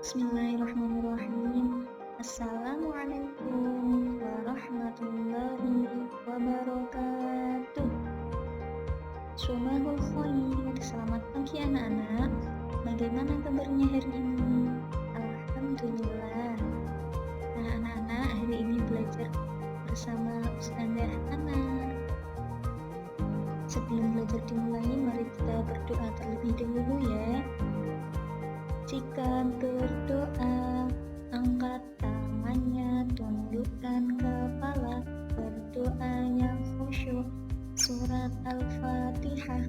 Bismillahirrahmanirrahim. Assalamualaikum warahmatullahi wabarakatuh. Subahul khair. Selamat pagi anak-anak. Bagaimana kabarnya hari ini? Alhamdulillah. Nah anak-anak, hari ini belajar bersama Ustazah Ana. Sebelum belajar dimulai, mari kita berdoa terlebih dahulu ya. Jika berdoa, angkat tangannya, tundukkan kepala, berdoa yang khusyuk. Surat Al-Fatihah.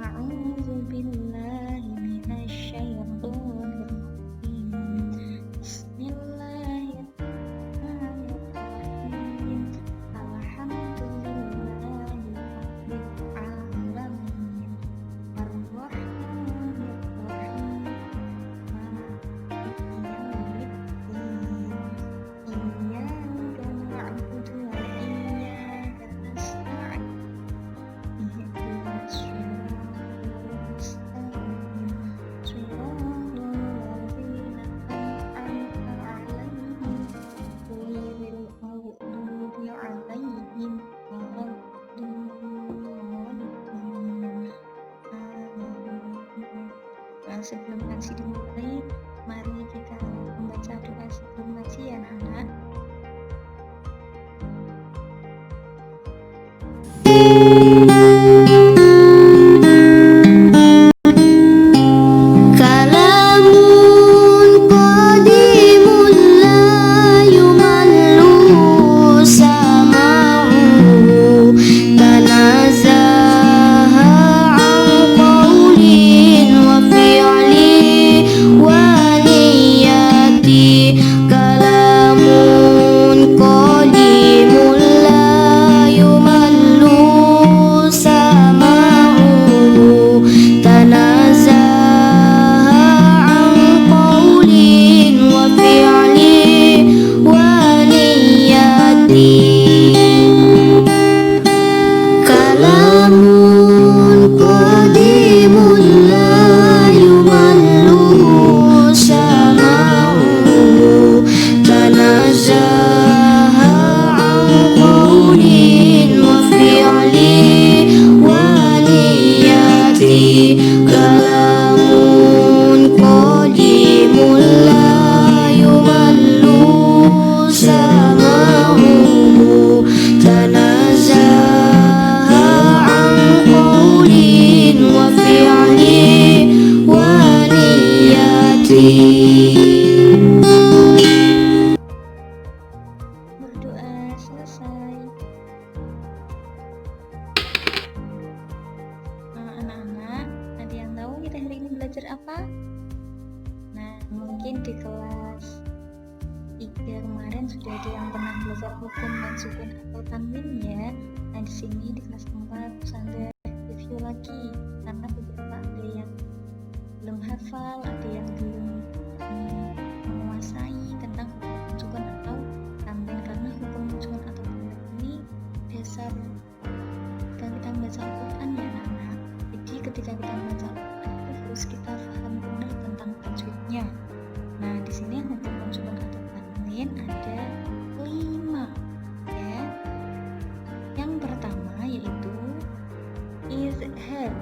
A'udzubillahi minasyaitonir rajim. Bismillahirrahmanirrahim. Alhamdulillahi rabbil alamin. Ar-Rahmanir Rahim. Sebelum ngaji dimulai, mari kita membaca doa sebelum ngaji ya anak-anak. Berdoa selesai. Nah, anak-anak, ada yang tahu kita hari ini belajar apa? Nah, mungkin di kelas 3 kemarin sudah ada yang pernah belajar hukum mansubin atau tanwin ya. Nah, di sini di kelas 4 Ustazah review lagi karena beberapa ada yang belum hafal, ada yang belum menguasai tentang hukum mansubin atau tanwin, karena hukum mansubin atau tanwin ini dasar ketika kita membaca Al-Quran ya anak-anak. Jadi ketika kita membaca Al-Quran itu harus kita paham benar tentang tajwidnya. Nah, di sini hukum mansubin atau tanwin ada 5 ya. Yang pertama yaitu izhar.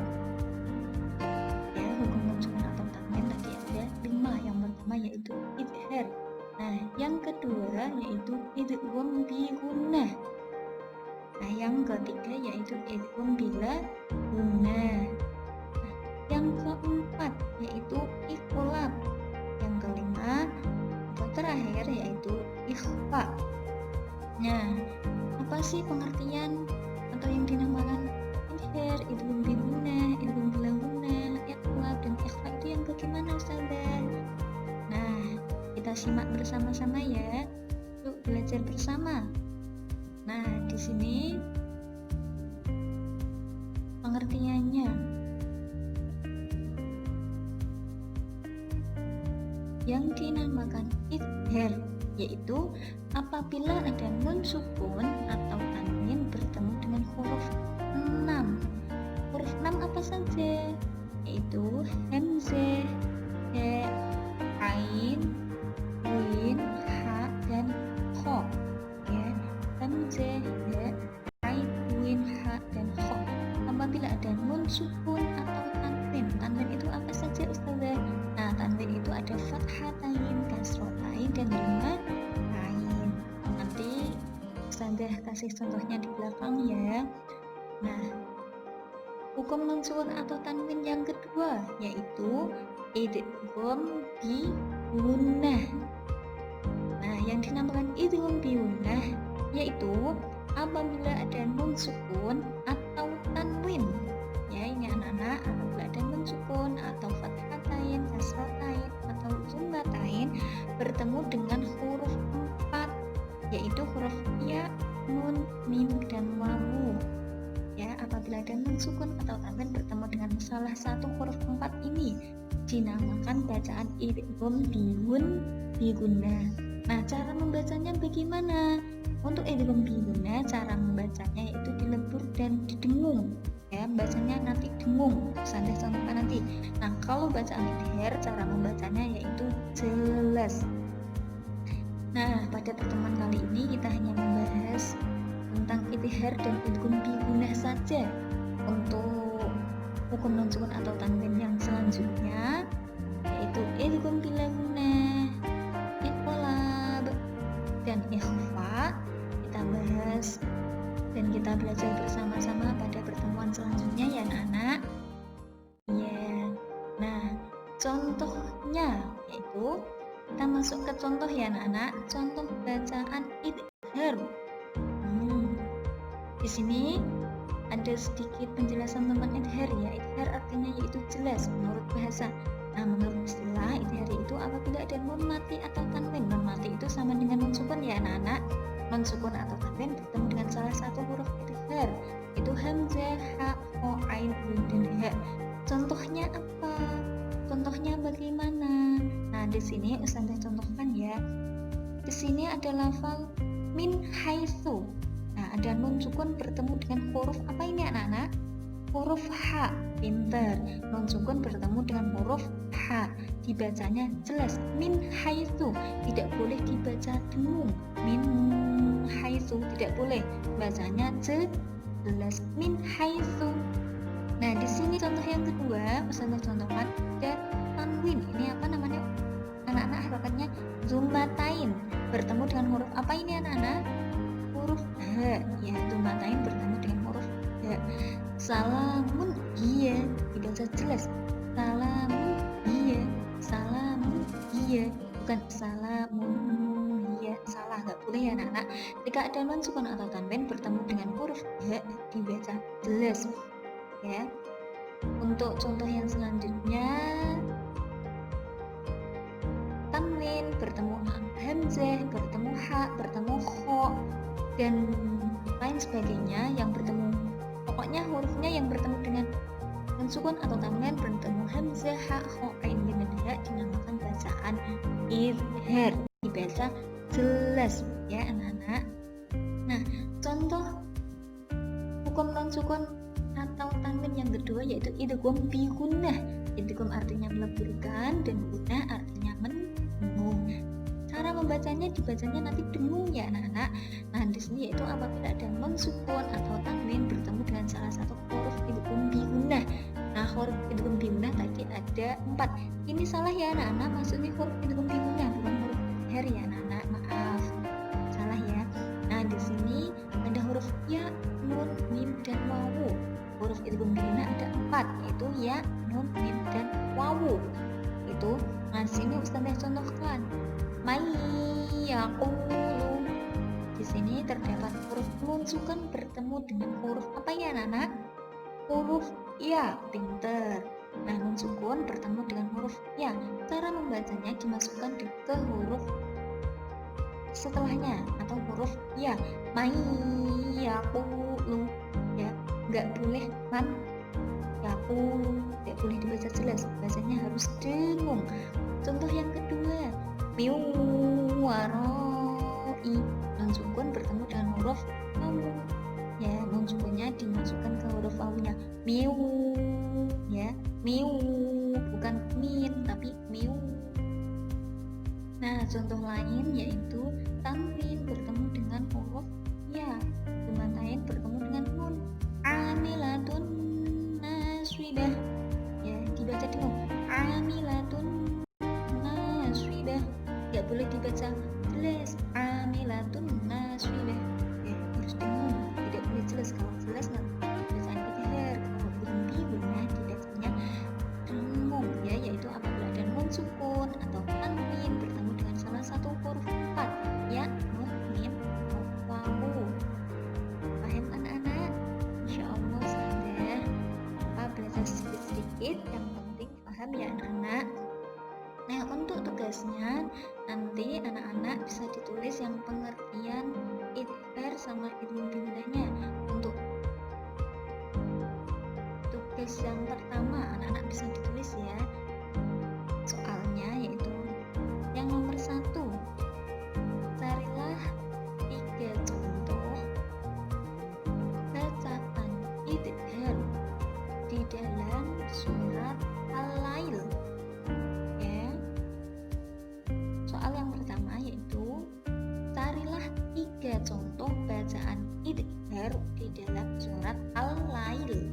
Ya, hukum mansubin atau tanwin tadi ada 5. Yang pertama yaitu izhar. Nah, yang kedua yaitu idgham bi gunnah. Nah, yang ketiga yaitu idgham bila gunnah. Nah, yang keempat yaitu iqlab. Yang kelima atau terakhir yaitu ikhfa. Nah, apa sih pengertian atau yang dinamakan izhar, idgham bi gunnah, idgham bila gunnah, iqlab dan ikhfa itu yang bagaimana Ustazah? Nah, kita simak bersama-sama ya. Yuk belajar bersama. Nah, di sini pengertiannya. Yang dinamakan izhar yaitu apabila ada nun sukun atau tanwin bertemu dengan huruf 6. Huruf 6 apa saja? Yaitu hamzah, ya, ain, ada fathatain, kasrotain, dan dhammatain. Nanti Ustazah kasih contohnya di belakang ya. Nah, hukum nun sukun atau tanwin yang kedua yaitu idgham bi gunnah. Nah, yang dinamakan idgham bi gunnah yaitu apabila ada nun sukun atau tanwin. Ya, ini anak-anak, apabila ada nun sukun atau fathatain, kasratain, atau dhammatain bertemu dengan huruf 4 yaitu huruf ya, nun, mim, dan wawu. Ya, apabila ada nun sukun atau tanwin bertemu dengan salah satu huruf 4 ini dinamakan bacaan idgham bi gunnah. Nah, cara membacanya bagaimana? Untuk idgham bi gunnah cara membacanya yaitu dilebur dan didengung. Ya, bacanya nanti dengung. Santai contohkan nanti. Nah, kalau bacaan idhar cara membacanya yaitu jelas. Nah, pada pertemuan kali ini kita hanya membahas tentang idhar dan idgham bi gunnah saja. Untuk hukum nun sukun atau tanwin yang selanjutnya yaitu idgham bila gunnah, iqlab, dan ikhfa kita bahas dan kita belajar bersama-sama pada pertemuan selanjutnya ya anak-anak. Ya. Nah, contohnya yaitu kita masuk ke contoh ya anak-anak. Contoh bacaan idhar. Di sini ada sedikit penjelasan tentang idhar ya. Idhar artinya yaitu jelas menurut bahasa. Nah, menurut istilah idhar itu apabila ada nun mati atau tanwin. Nun mati itu sama dengan nun sukun ya anak-anak. Nun sukun atau tanwin bertemu dengan salah satu huruf idhar. Itu hamzah, ha, ho, ain, dan ha. Contohnya apa? Contohnya bagaimana? Nah, di sini Ustazah contohkan ya. Di sini ada lafal min haitsu. Nah, ada nun sukun bertemu dengan huruf apa ini anak-anak? Huruf H, pinter. Nun sukun bertemu dengan huruf H, dibacanya jelas. Min haitsu, tidak boleh dibaca dengung. Min haitsu, tidak boleh. Bacanya jelas. Min haitsu. Nah, di sini contoh yang kedua, Ustazah contohkan ada tanwin. Ini apa namanya? Anak-anak harokatnya dhammatain. Bertemu dengan huruf apa ini anak-anak? Huruf H, ya, dhammatain bertemu dengan huruf H. Salamun, iya, dibaca jelas. Salamun, iya. Salamun, iya, bukan salamun, iya. Salah, nggak boleh ya anak-anak. Jika ada nun sukun atau tanwin bertemu dengan huruf H, dibaca jelas. Ya. Untuk contoh yang selanjutnya, tanwin bertemu hamzah, bertemu ha, bertemu kho, dan lain sebagainya yang bertemu, pokoknya hurufnya yang bertemu dengan nun sukun atau tanwin bertemu hamzah, ha, kho, ain, dan ha dinamakan bacaan idhar, dibaca jelas ya anak-anak. Nah, contoh hukum non sukun atau tanwin yang kedua yaitu idgham bi gunnah. Idgham artinya meleburkan dan gunnah artinya mendengung. Cara membacanya dibacanya nanti dengung ya anak-anak. Nah, di sini yaitu apabila ada nun sukun atau tanwin bertemu dengan salah satu huruf idgham bi gunnah. Nah, huruf idgham bi gunnah tadi ada 4. Ini salah ya anak-anak, maksudnya huruf idgham bi gunnah bukan huruf idhar ya anak-anak. Maaf. Salah ya. Nah, di sini ada huruf ya, nun, mim, dan wawu. Huruf idgham bi gunnah ada 4 yaitu ya, nun, mim, dan wawu. Itu. Nah, sini Ustazah contohkan. May yaqulu. Di sini terdapat huruf nun sukun bertemu dengan huruf apa ya anak-anak? Huruf ya, pinter. Nah, nun sukun bertemu dengan huruf ya. Cara membacanya dimasukkan ke huruf setelahnya atau huruf ya. May yaqulu. Ya, nggak boleh man yaqulu, tidak boleh dibaca jelas, bacanya harus dengung. Contoh yang kedua, miwaroi. Nun sukun bertemu dengan huruf wawu. Ya, nun sukunnya dimasukkan ke huruf wawunya. Miu, ya, miu, bukan min tapi miu. Nah, contoh lain yaitu tanwin bertemu dengan huruf ya. Dhammatain bertemu dengan nun. Amilatun nasibah. Ya, dibaca dengung. Amilatun boleh dibaca jelas amilatun nasibah ya, harus dengung, tidak boleh jelas. Kalau jelas bacaan idhar. Kalau berhenti gunnah dibacanya dengung ya, yaitu apabila ada nun sukun atau tanwin bertemu dengan salah satu huruf 4 ya, nun, mim, wawu. Paham anak-anak? Insya Allah sadar. Belajar sedikit-sedikit, yang penting paham ya anak-anak. Nah, untuk tugasnya nanti anak-anak bisa ditulis yang pengertian idhar sama idgham bi gunnahnya. Untuk tugas yang pertama anak-anak bisa ditulis ya soalnya, yaitu yang nomor 1, carilah 3 contoh bacaan idhar di dalam surat Al-Lail ya. Soal yang pertama yaitu carilah 3 contoh bacaan idhar di dalam surat Al-Lail.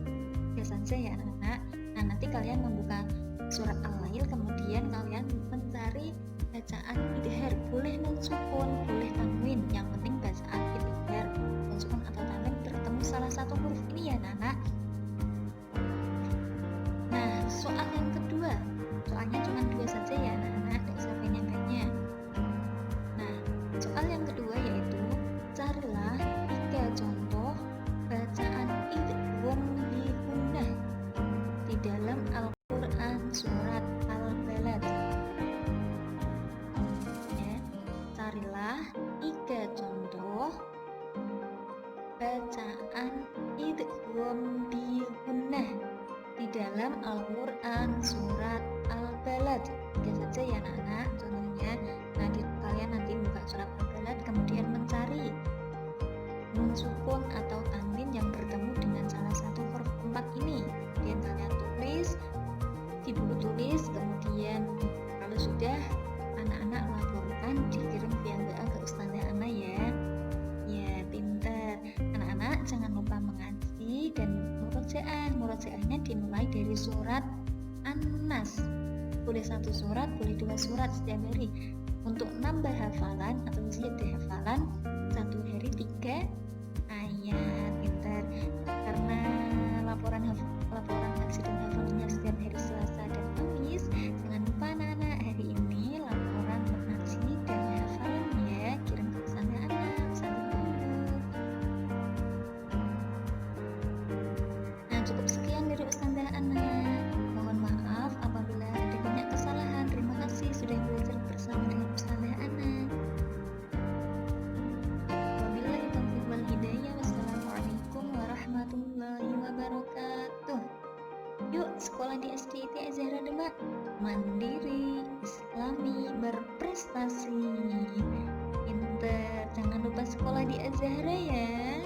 Ya saja ya anak-anak. Nah, nanti kalian membuka surat Al-Lail, kemudian kalian mencari bacaan idhar. Boleh nun sukun, boleh tanwin, yang penting bacaan idhar nun sukun atau tanwin bertemu salah satu huruf ini ya anak-anak. Nah, soal yang kedua, soalnya cuma 2 saja ya anak-anak, tidak usah banyak-banyak. Nah, soal yang kedua yaitu carilah 3 contoh bacaan idgham bi gunnah di dalam Al-Quran surat Al-Balad ya. Carilah 3 contoh bacaan idgham bi gunnah di dalam Al-Quran surat Al-Balad. 3 saja ya anak-anak contohnya. Nanti kalian nanti buka surat Al-Balad, kemudian mencari nun sukun atau tanwin yang bertemu dengan salah satu huruf 4 ini. Kemudian kalian tulis di buku tulis, kemudian kalau sudah anak-anak laporkan, dikirim via WA ke Ustazah Ana ya. Ya, pintar. Anak-anak jangan lupa mengaji dan murojaah. Murojaahnya dimulai dari surat An-Nas. Boleh 1 surat, boleh 2 surat setiap hari. Untuk nambah hafalan atau ziyadah hafalan, 1 hari 3 ayat. Pintar. Karena laporan ngaji dan hafalannya setiap hari Selasa dan Kamis, jangan lupa anak-anak hari ini laporan ngaji dan hafalan ya, kirim ke sana anak satu dulu. Nah, cukup sekian dari Ustazah Ana. Mohon maaf apabila ada banyak kesalahan. Terima kasih sudah belajar bersama dengan Ustazah Ana. Wabillahi taufiq wal hidayah. Wassalamualaikum warahmatullahi wabarakatuh. Yuk sekolah di SDIT Azhara Demak, mandiri, islami, berprestasi. Pinter, jangan lupa sekolah di Azhara ya.